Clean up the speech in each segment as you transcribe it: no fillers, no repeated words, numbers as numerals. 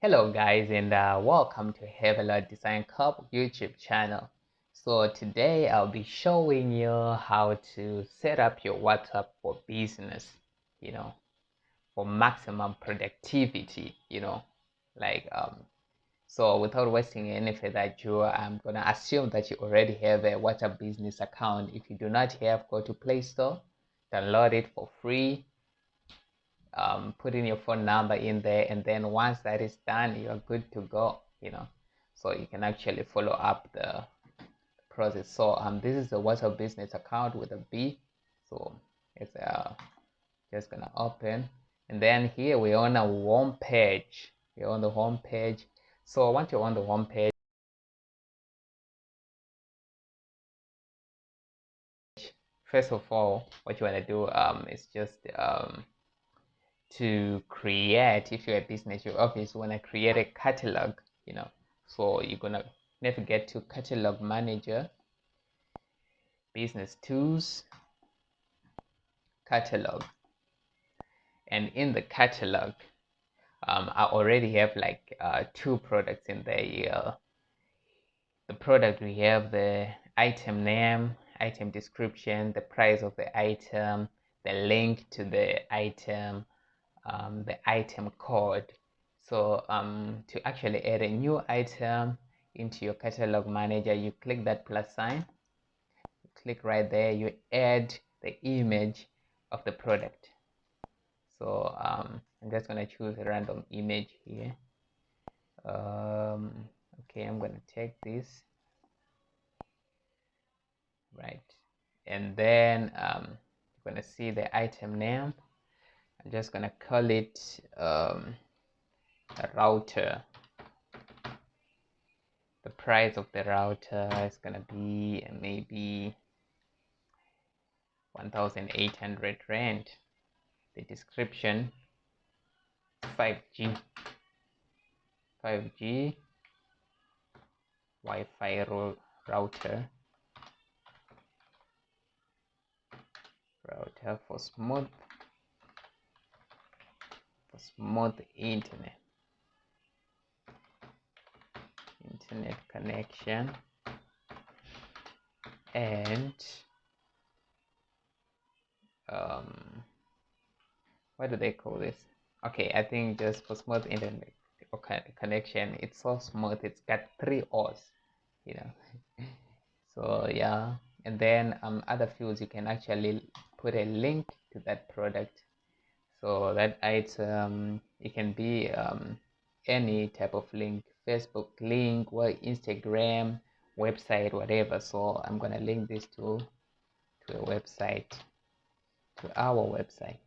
Hello guys, and welcome to Havealot Design Corp YouTube channel. So today I'll be showing you how to set up your WhatsApp for business, for maximum productivity, like so without wasting any further ado, I'm gonna assume that you already have a WhatsApp business account. If you do not have, go to Play Store, download it for free, put in your phone number in there, and then once that is done, you're good to go, so you can actually follow up the process. So this is a WhatsApp business account with a B. So it's just gonna open, and then here we're on a home page. We're on the home page. So once you're on the home page, first of all, what you want to do is just to create, if you're a business, you obviously want to create a catalog, so you're gonna navigate to Catalog Manager, Business Tools, Catalog, and in the catalog, I already have like two products in there. The product, we have the item name, item description, the price of the item, the link to the item, the item code. So to actually add a new item into your catalog manager, you click that plus sign, you click right there, you add the image of the product. So I'm just going to choose a random image here. Okay, I'm going to take this, right, and then you're going to see the item name. I'm just going to call it a router. The price of the router is gonna be maybe 1,800 rand. The description: 5G Wi-Fi router for smooth internet connection, and what do they call this? Okay, I think just for smooth internet connection. It's so smooth, it's got 3 O's, so yeah. And then other fields, you can actually put a link to that product. So that item, it can be any type of link: Facebook link, or Instagram, website, whatever. So I'm gonna link this to a website, to our website.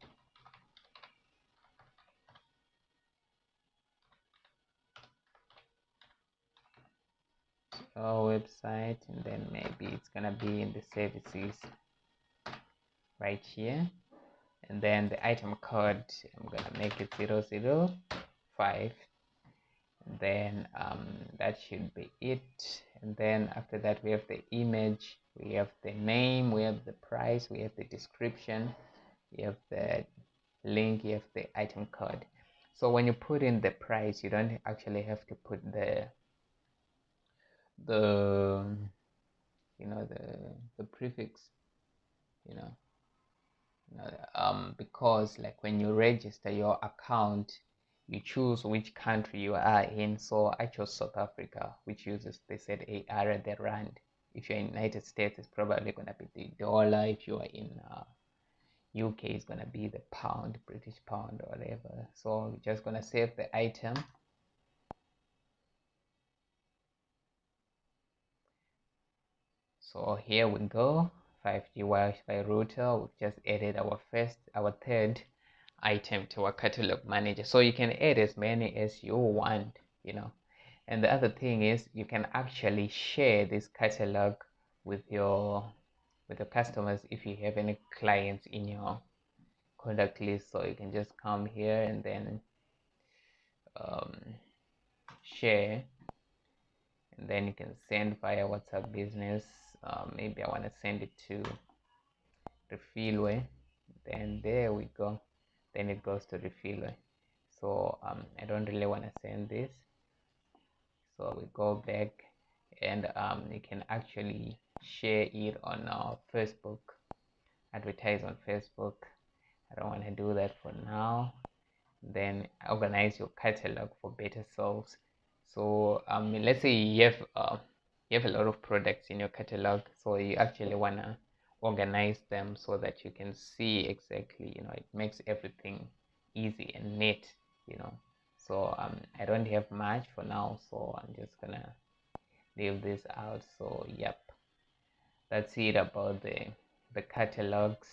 Our website, and then maybe it's gonna be in the services right here. And then the item code, I'm gonna make it 005, and then that should be it. And then after that, we have the image, we have the name, we have the price, we have the description, we have the link, you have the item code. So when you put in the price, you don't actually have to put the the prefix, because like when you register your account, you choose which country you are in. So I chose South Africa, which uses the ZAR, the rand. If you're in United States, it's probably going to be the dollar. If you are in UK, it's going to be the pound, British pound, or whatever. So we're just going to save the item. So here we go, 5G Wi-Fi router. We've just added our third item to our catalog manager. So you can add as many as you want, and the other thing is you can actually share this catalog with your customers if you have any clients in your contact list. So you can just come here and then share, and then you can send via WhatsApp business. Maybe I want to send it to Refillway, then there we go, then it goes to Refillway. So I don't really want to send this. So we go back, and you can actually share it on Facebook, advertise on Facebook. I don't want to do that for now. Then organize your catalog for better sales. So let's say you have a lot of products in your catalog, so you actually want to organize them so that you can see exactly, it makes everything easy and neat, so I don't have much for now, so I'm just gonna leave this out. So yep, that's it about the catalogs.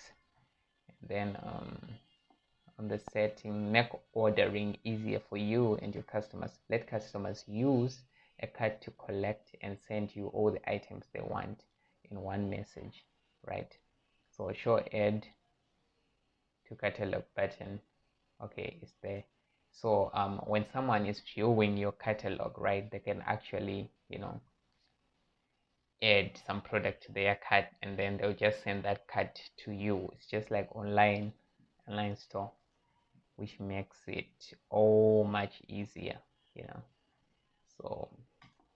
Then on the setting, make ordering easier for you and your customers. Let customers use a card to collect and send you all the items they want in one message, right? So show add to catalog button. Okay, it's there. So when someone is viewing your catalog, right, they can actually, add some product to their cart, and then they'll just send that cart to you. It's just like online store, which makes it all much easier, so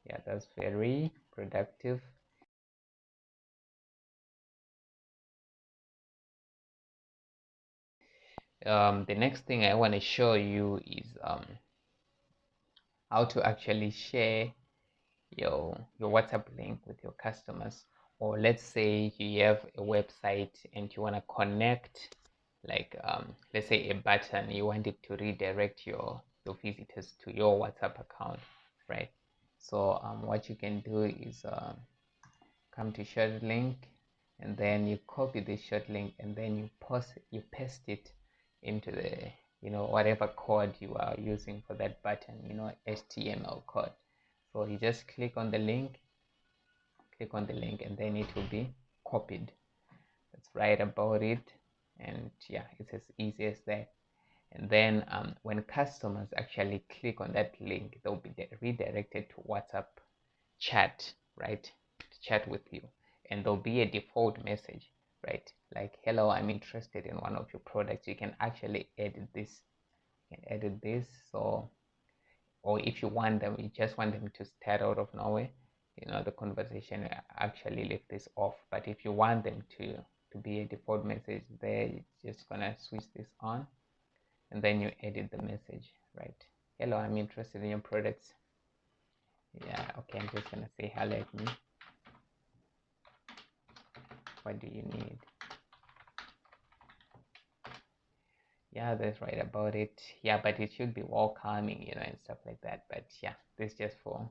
yeah, that's very productive. The next thing I want to show you is how to actually share your WhatsApp link with your customers. Or let's say you have a website and you want to connect, like let's say a button, you want it to redirect your visitors to your WhatsApp account, right? So what you can do is come to short link, and then you copy the short link, and then you paste it into the whatever code you are using for that button, HTML code. So you just click on the link, and then it will be copied. That's right about it. And yeah, it's as easy as that. And then when customers actually click on that link, they'll be redirected to WhatsApp chat, right, to chat with you, and there'll be a default message, right, like, hello, I'm interested in one of your products. You can actually edit this. So, or if you just want them to start out of nowhere, the conversation, actually leave this off. But if you want them to be a default message there, you're just gonna switch this on, and then you edit the message, right? Hello, I'm interested in your products. Yeah, okay, I'm just gonna say hello at me. What do you need? Yeah, that's right about it. Yeah, but it should be welcoming, and stuff like that. But yeah, this is just for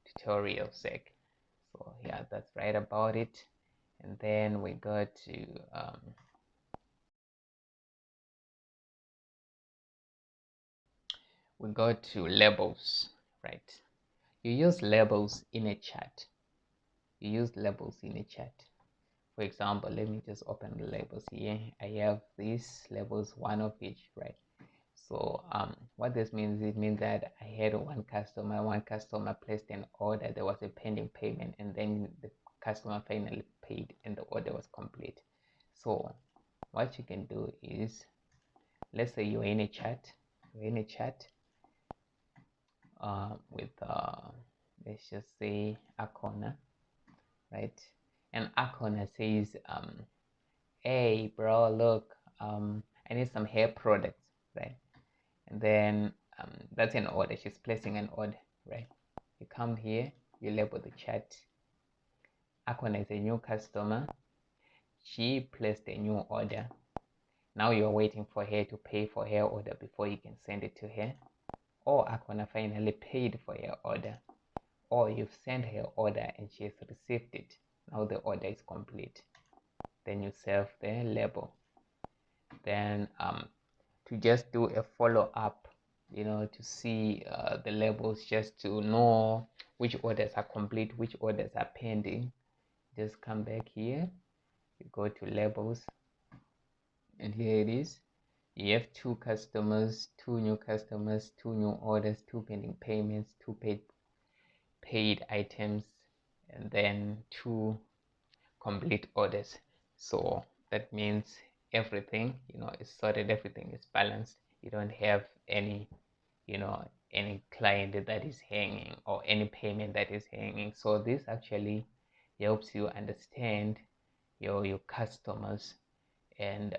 tutorial sake. So yeah, that's right about it. And then we go to labels, right? You use labels in a chat. For example, let me just open the labels here. I have these labels, one of each, right? So what this means, it means that I had one customer placed an order, there was a pending payment, and then the customer finally paid and the order was complete. So what you can do is, let's say you're in a chat with let's just say Akona, right? And Akona says, hey bro, look, I need some hair products, right? And then that's an order. She's placing an order, right? You come here, you label the chat. Akona is a new customer. She placed a new order. Now you're waiting for her to pay for her order before you can send it to her. Or Akona finally paid for her order. Or you've sent her order and she has received it. Now the order is complete. Then you save the label. Then to just do a follow-up, to see the labels, just to know which orders are complete, which orders are pending. Just come back here, you go to labels, and here it is. You have two customers, two new customers, two new orders, two pending payments, two paid items, and then two complete orders. So that means everything, is sorted, everything is balanced. you don't have any, any client that is hanging or any payment that is hanging. So this actually helps you understand your customers and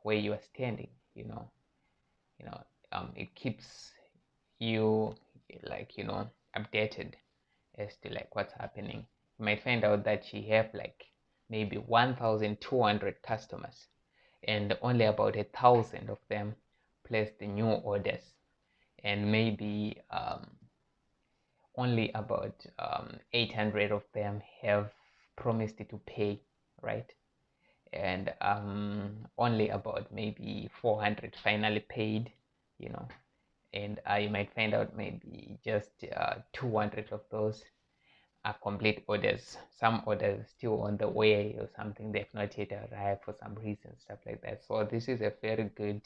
where you are standing. It keeps you updated as to like what's happening. You might find out that you have like maybe 1,200 customers and only about 1,000 of them placed the new orders, and maybe only about 800 of them have promised to pay, right? And only about maybe 400 finally paid, and you might find out maybe just 200 of those are complete orders. Some orders still on the way or something, they've not yet arrived for some reason, stuff like that. So this is a very good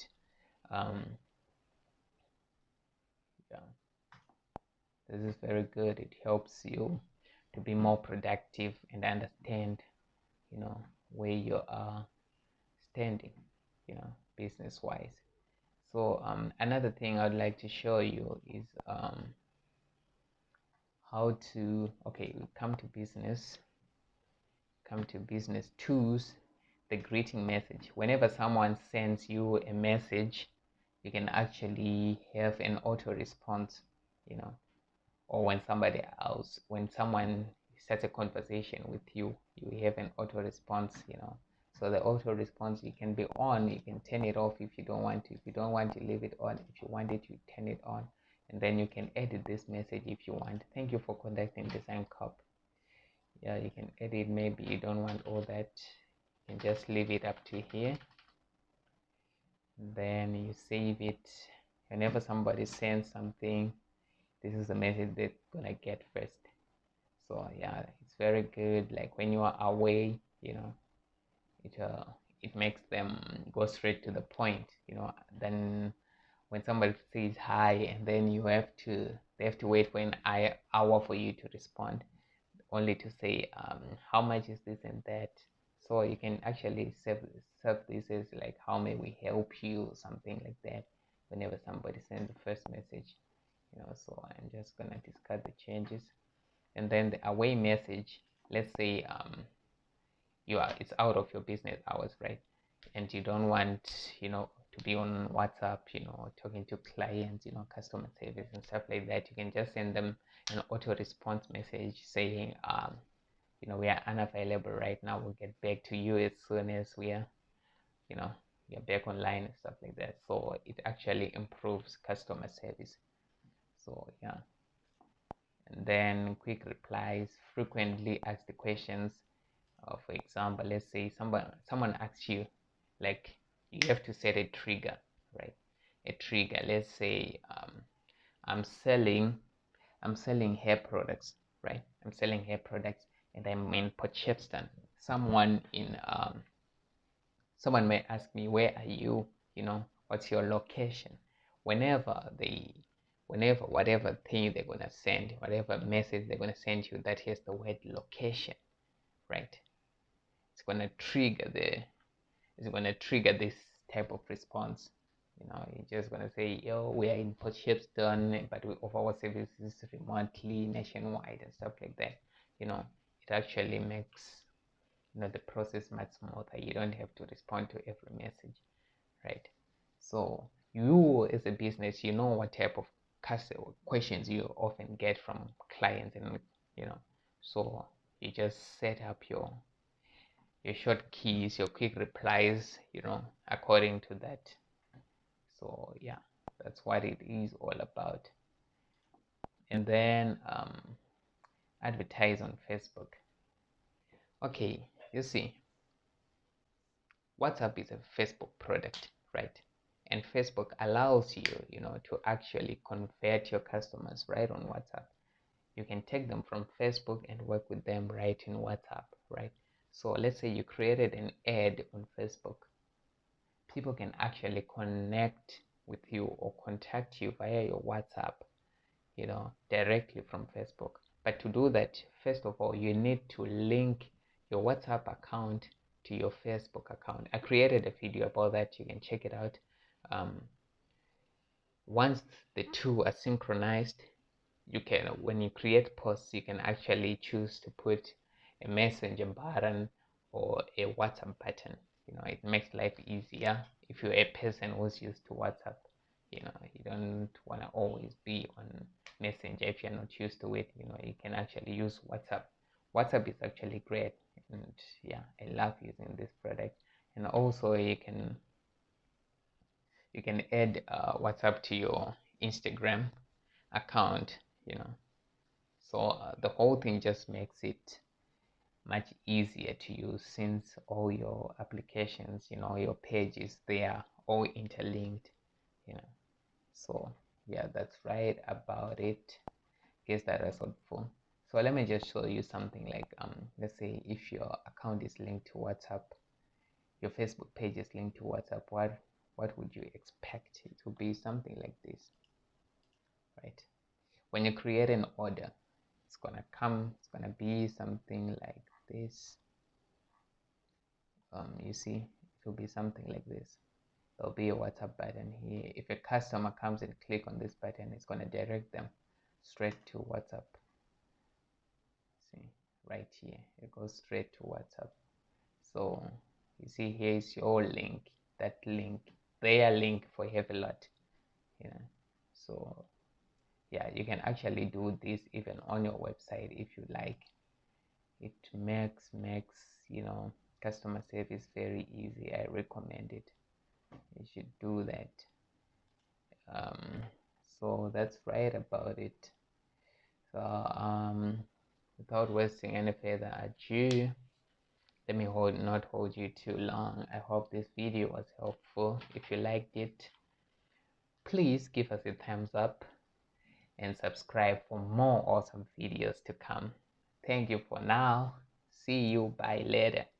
yeah, this is very good. It helps you to be more productive and understand where you are standing, business wise. So another thing I'd like to show you is how to, okay, we come to business tools, the greeting message. Whenever someone sends you a message, you can actually have an auto response, or when someone starts a conversation with you, you have an auto response, So the auto response, you can be on, you can turn it off if you don't want to. If you don't want to, leave it on. If you want it, you turn it on, and then you can edit this message if you want. Thank you for contacting Design Corp. Yeah, you can edit. Maybe you don't want all that, you can just leave it up to here. Then you save it. Whenever somebody sends something, this is the message they're gonna get first. So yeah, it's very good. Like when you are away, it makes them go straight to the point. Then when somebody says hi, and then they have to wait for an hour for you to respond, only to say how much is this and that. So you can actually save this as like, how may we help you, something like that, whenever somebody sends the first message. So I'm just gonna discard the changes. And then the away message, let's say it's out of your business hours, right? And you don't want to be on WhatsApp, talking to clients, customer service and stuff like that. You can just send them an auto response message saying we are unavailable right now, we'll get back to you as soon as we are back online and stuff like that. So it actually improves customer service. So yeah. And then quick replies, frequently asked questions. For example, let's say someone asks you, like, you have to set a trigger, right? A trigger. Let's say I'm selling hair products, right? I'm selling hair products, and I'm in Port Shepstone. Someone may ask me, where are you? What's your location? Whenever whatever thing they're gonna send, whatever message they're gonna send you that has the word location, right? It's gonna trigger this type of response. You're just gonna say, yo, we are in Port Shepstone, but we offer our services remotely, nationwide, and stuff like that. It actually makes the process much smoother. You don't have to respond to every message, right? So you as a business, you know what type of questions you often get from clients, and so you just set up your short keys, your quick replies, according to that. So yeah, that's what it is all about. And then advertise on Facebook. Okay, you see, WhatsApp is a Facebook product, right? And Facebook allows you, to actually convert your customers right on WhatsApp. You can take them from Facebook and work with them right in WhatsApp, right? So let's say you created an ad on Facebook. People can actually connect with you or contact you via your WhatsApp, directly from Facebook. But to do that, first of all, you need to link your WhatsApp account to your Facebook account. I created a video about that. You can check it out. Once the two are synchronized, you can, when you create posts, you can actually choose to put a messenger button or a WhatsApp button. It makes life easier if you're a person who's used to WhatsApp. You don't want to always be on messenger if you're not used to it. You can actually use WhatsApp. WhatsApp is actually great, and yeah, I love using this product. And also you can add WhatsApp to your Instagram account. So the whole thing just makes it much easier to use, since all your applications, your pages, they are all interlinked. So yeah, that's right about it. Guess that was helpful. So let me just show you something like, let's say if your account is linked to WhatsApp, your Facebook page is linked to WhatsApp, what would you expect? It would be something like this, right? When you create an order, it's gonna be something like this. You see, it will be something like this. There'll be a WhatsApp button here. If a customer comes and click on this button, it's gonna direct them straight to WhatsApp. See, right here, it goes straight to WhatsApp. So you see, here is your link, that link, their link for Havealot. So yeah, you can actually do this even on your website if you like. It makes customer service very easy. I recommend it. You should do that. So that's right about it. So without wasting any further ado, let me not hold you too long. I hope this video was helpful. If you liked it, please give us a thumbs up and subscribe for more awesome videos to come. Thank you for now. See you. Bye later.